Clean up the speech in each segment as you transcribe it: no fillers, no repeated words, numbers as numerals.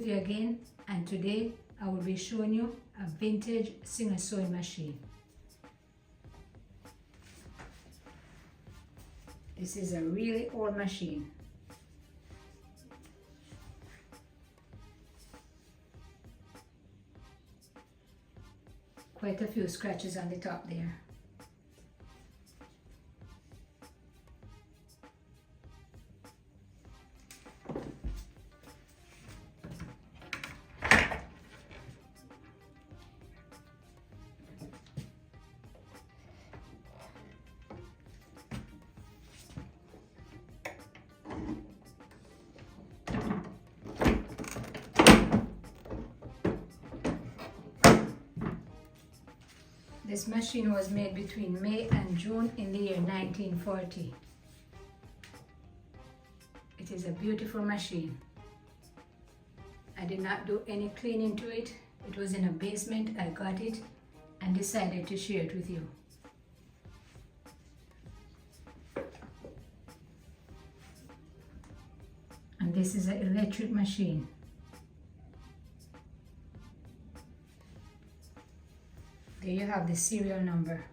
with you again, and today I will be showing you a vintage Singer sewing machine. This is a really old machine. Quite a few scratches on the top there. This machine was made between May and June in the year 1940. It is a beautiful machine. I did not do any cleaning to it. It was in a basement. I got it and decided to share it with you. And this is an electric machine. There you have the serial number.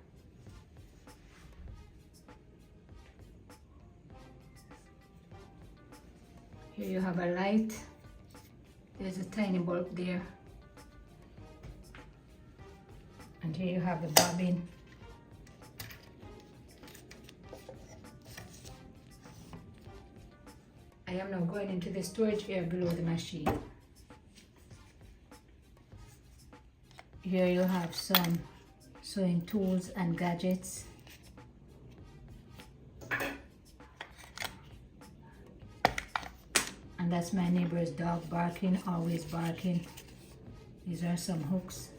Here you have a light. There's a tiny bulb there. And here you have the bobbin. I am now going into the storage area below the machine. Here you have some sewing tools and gadgets. And that's my neighbor's dog barking, always barking. These are some hooks.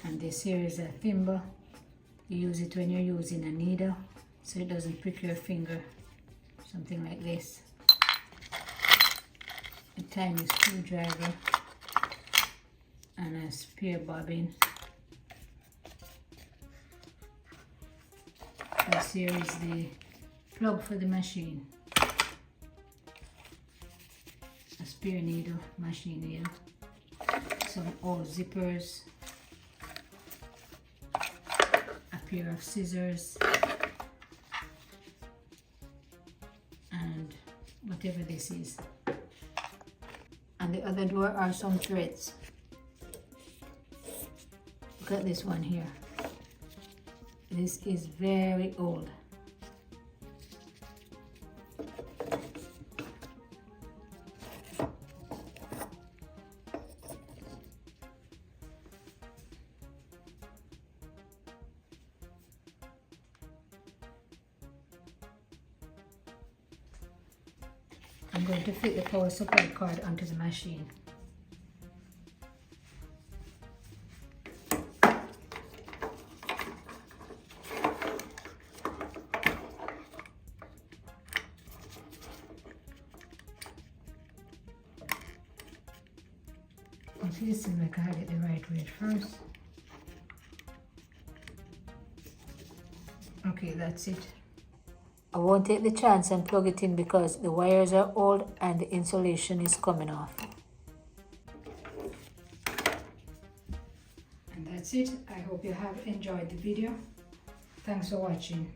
And this here is a thimble. You use it when you're using a needle so it doesn't prick your finger. Something like this. A tiny screwdriver and a spare bobbin. This here is the plug for the machine. A spare needle, machine needle. Some old zippers. A pair of scissors. And whatever this is. And the other door are some threads. Look at this one here. This is very old. I'm going to fit the power supply cord onto the machine. It seems like I had it the right way at first. Okay, that's it. I won't take the chance and plug it in because the wires are old and the insulation is coming off. And that's it. I hope you have enjoyed the video. Thanks for watching.